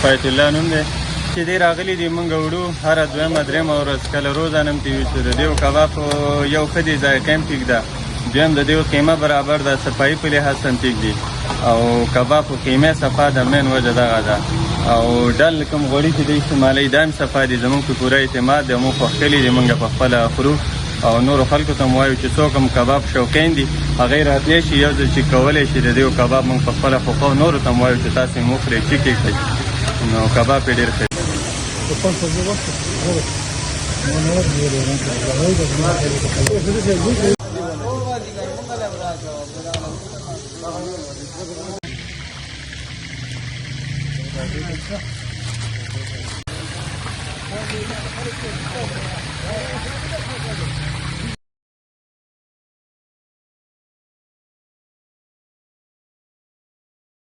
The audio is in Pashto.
فایت الله نوم دی چې دی راغلي دي موږ وړو هره دویمه درېیمه ورځ کله روزانه هم تېوي چې د دې کباب یو ښه دی ذایقه هم ټیک ده دویم د دې قیمه برابر ده صفایي په لحاظ هم ټیک دي او کباب په قیمه صفا ده مین وجه دغه ده او ډل کوم غوړي چې دی استعمالوي دا هم صفا دي زموږ په پوره اعتماد دی موږ خوښ کلي دي موږ په خپله خورو او نورو خلکو ته هم وایو چې څوک هم کباب شوقین دي هغوی راتلی شي یو ځل چې کولی شي د دې کباب موږ په خپله خوښو نورو ته هم وایو چې تاسې هم وخورئ چیک یې کړئ نو کباب یې ډېر ښه